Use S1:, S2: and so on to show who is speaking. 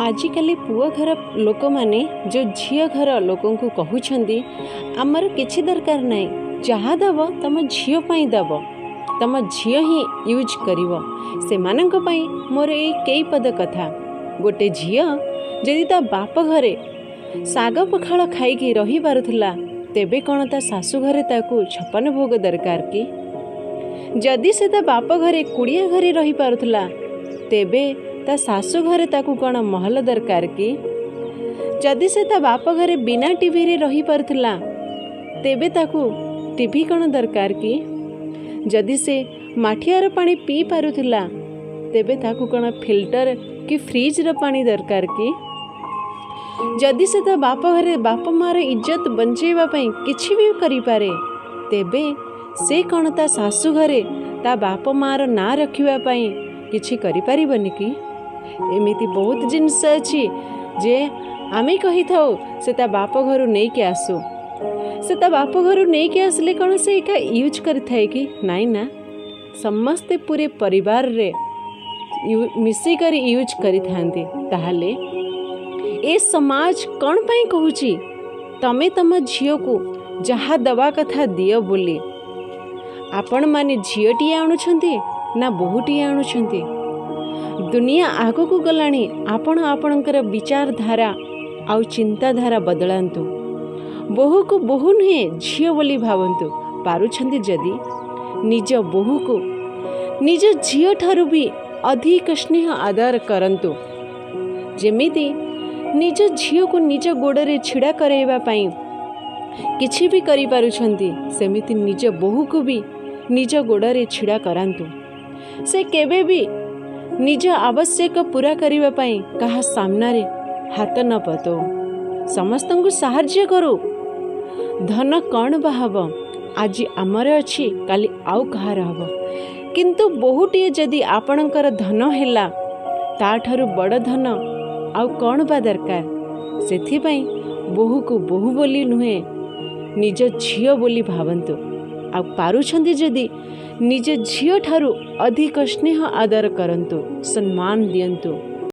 S1: आजिकली पुओ घर लोक मैंने जो झील घर लोक कहते आमर किसी दरकार नहीं, जहाँ दब तुम झील दब, तुम झील ही यूज कर से मोर ये कई पद कथा। गोटे झील जदि ता बाप घरे साग पखाल खाई रही पारुथला तेबे कौन ता सासू घरे ताकू 56 भोग दरकार कि? जदि से ता बाप घरे कुड़िया घरे रही पारुथला तेबे ता सासू घरे ताकू कौन महल दरकार कि? जदि से ता बाप घरे बिना टीवी रे रही पारुथला तेबे ताकू टीवी कौन दरकार कि? जदि से माठियार पानी पी पारुथला तेबे ताकू कौन फिल्टर कि फ्रिज र पानी दरकार कि? जदि से ता बाप घरे बाप मार इज्जत बंचेवा पई किछि भी करि पारे तेबे से कौन ता सासू घरे ता बाप मार ना रखिवा पई किछि करि पारिबनि कि? एमिति बहुत जिनस अछि जे आमे कहि थाउ से ता बाप घरु नै के आसु, से ता बाप घरु नै के आसले कौन से एका यूज करि थाए कि? नाइ ना, समस्ते पूरे परिवार रे मिसी करी यूज करि थांती। ताहाले ए समाज कौन पाई कहूची तमे तम झियो को जहा दवा कथा दियो बोली? आपण माने झियोटी आणुछंती ना बहुटी आणुछंती? दुनिया आगो को गलानी, आपण आपणकर विचारधारा आउ चिंताधारा बदलांतु। बहु को बहु नुहे झियो बोली भावंतु। पारुछंती जदि निज बहु को निज झियो ठारू भी अधिक स्नेह आदर करंतु। जेमिति निज झियो को निज गोड़े छिड़ा कराइबा पई किछि भी करि पारुछंती सेमिति निज बहु को भी निज गोड़े छिड़ा करांतु। से केबे भी निज आवश्यक पूरा करिबा पई कहा सामना रे हाथ न पतो। समस्तन को साहाय्य करो। धन कौन बाहब आज आमर अछि काली आउ कहार हब, किंतु बहुटी जदि आपणकर धन हैला ता ठारू बड़ धन आउ कौन बा दरकार? सेथि पई बहु को बहु बोली नुहे निज झियो बोली भावंतु। आ पारुछंती जदि निज झियो ठारू अधिक स्नेह आदर करंतु, सम्मान दियंतु।